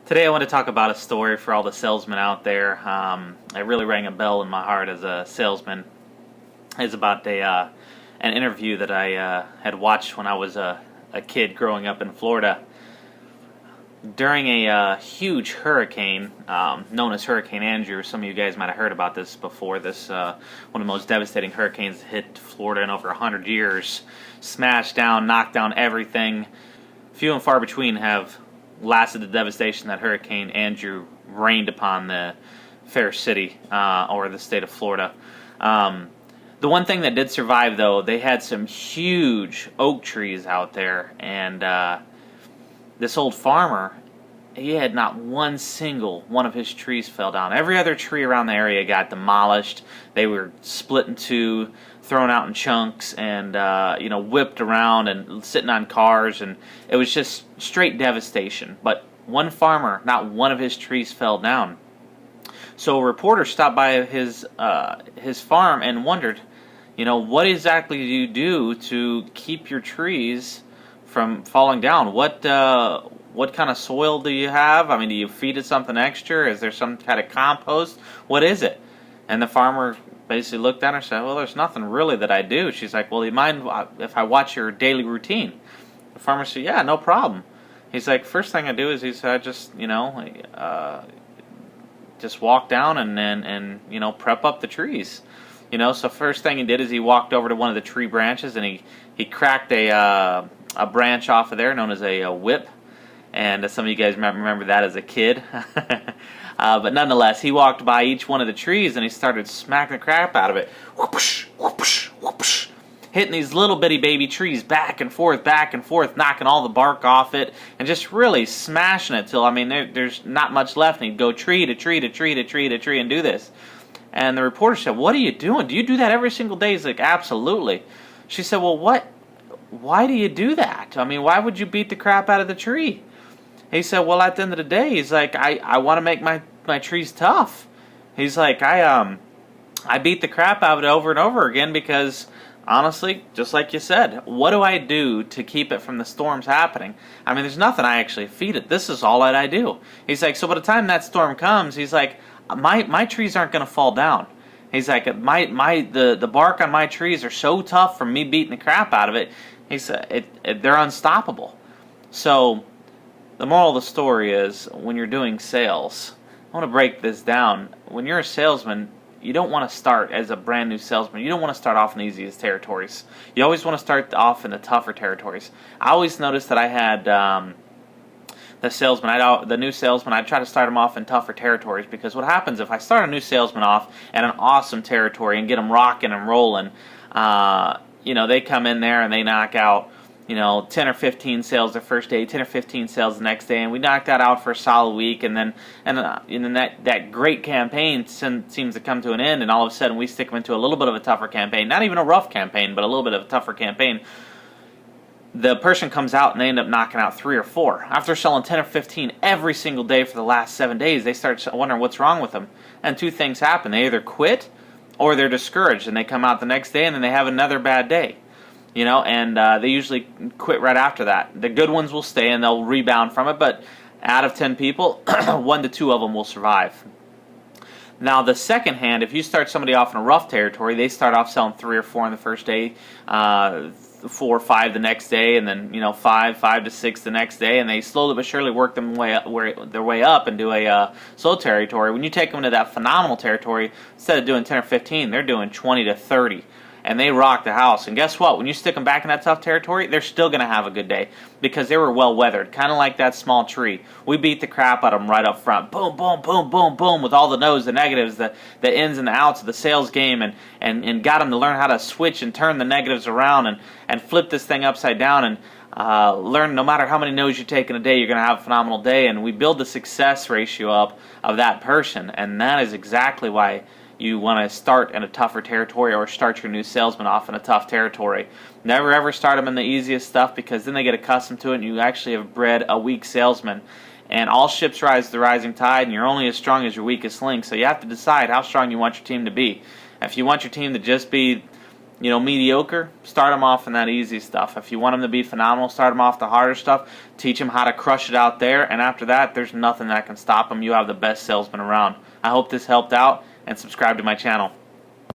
Today I want to talk about a story for all the salesmen out there. It really rang a bell in my heart as a salesman. It's about an interview that I had watched when I was a kid growing up in Florida. During a huge hurricane known as Hurricane Andrew, some of you guys might have heard about this before. This one of the most devastating hurricanes that hit Florida in over 100 years. Smashed down, knocked down everything. Few and far between have lasted the devastation that Hurricane Andrew rained upon the fair city or the state of Florida. The one thing that did survive, though, they had some huge oak trees out there, and this old farmer, he had not one single one of his trees fell down. Every other tree around the area got demolished. They were split in two, thrown out in chunks, and whipped around and sitting on cars, and it was just straight devastation. But one farmer, not one of his trees fell down. So a reporter stopped by his farm and wondered, what exactly do you do to keep your trees from falling down? What kind of soil do you have? I mean, do you feed it something extra? Is there some kind of compost? What is it? And the farmer basically looked at her and said, well, there's nothing really that I do. She's like, well, do you mind if I watch your daily routine? The farmer said, yeah, no problem. He's like, first thing I do is, he said, I just walk down and prep up the trees. So first thing he did is he walked over to one of the tree branches and he cracked a branch off of there known as a whip. And some of you guys might remember that as a kid. But nonetheless, he walked by each one of the trees and he started smacking the crap out of it. Whoopsh, whoopsh, whoopsh. Hitting these little bitty baby trees back and forth, knocking all the bark off it, and just really smashing it till, there's not much left. And he'd go tree to tree to tree to tree to tree and do this. And the reporter said, what are you doing? Do you do that every single day? He's like, absolutely. She said, well, why do you do that? Why would you beat the crap out of the tree? He said, well, at the end of the day, he's like, I want to make my trees tough. He's like, I beat the crap out of it over and over again because, honestly, just like you said, what do I do to keep it from the storms happening? There's nothing I actually feed it. This is all that I do. He's like, so by the time that storm comes, he's like, my trees aren't going to fall down. He's like, the bark on my trees are so tough from me beating the crap out of it. He said, they're unstoppable. So the moral of the story is, when you're doing sales, I want to break this down. When you're a salesman, you don't want to start as a brand new salesman. You don't want to start off in the easiest territories. You always want to start off in the tougher territories. I always noticed that I had the new salesman, I'd try to start them off in tougher territories, because what happens if I start a new salesman off at an awesome territory and get them rocking and rolling, they come in there and they knock out 10 or 15 sales the first day, 10 or 15 sales the next day, and we knock that out for a solid week, and then that great campaign seems to come to an end, and all of a sudden we stick them into a little bit of a tougher campaign, not even a rough campaign, but a little bit of a tougher campaign. The person comes out and they end up knocking out 3 or 4. After selling 10 or 15 every single day for the last 7 days, they start wondering what's wrong with them. And two things happen. They either quit or they're discouraged, and they come out the next day and then they have another bad day. And they usually quit right after that. The good ones will stay and they'll rebound from it, but out of 10 people, 1 to 2 of them will survive. Now, the second hand, if you start somebody off in a rough territory, they start off selling 3 or 4 on the first day, 4 or 5 the next day, and then 5 to 6 the next day, and they slowly but surely work their way up into a slow territory. When you take them to that phenomenal territory, instead of doing 10 or 15, they're doing 20 to 30. And they rock the house. And guess what? When you stick them back in that tough territory, they're still going to have a good day because they were well weathered, kind of like that small tree. We beat the crap out of them right up front. Boom, boom, boom, boom, boom, with all the no's, the negatives, the ins and the outs of the sales game, and got them to learn how to switch and turn the negatives around and flip this thing upside down and learn no matter how many no's you take in a day, you're going to have a phenomenal day. And we build the success ratio up of that person, and that is exactly why you want to start in a tougher territory, or start your new salesman off in a tough territory. Never ever start them in the easiest stuff, because then they get accustomed to it and you actually have bred a weak salesman. And all ships rise to the rising tide, and you're only as strong as your weakest link. So you have to decide how strong you want your team to be. If you want your team to just be mediocre, start them off in that easy stuff. If you want them to be phenomenal, start them off the harder stuff. Teach them how to crush it out there, and after that, there's nothing that can stop them. You have the best salesman around. I hope this helped out, and subscribe to my channel.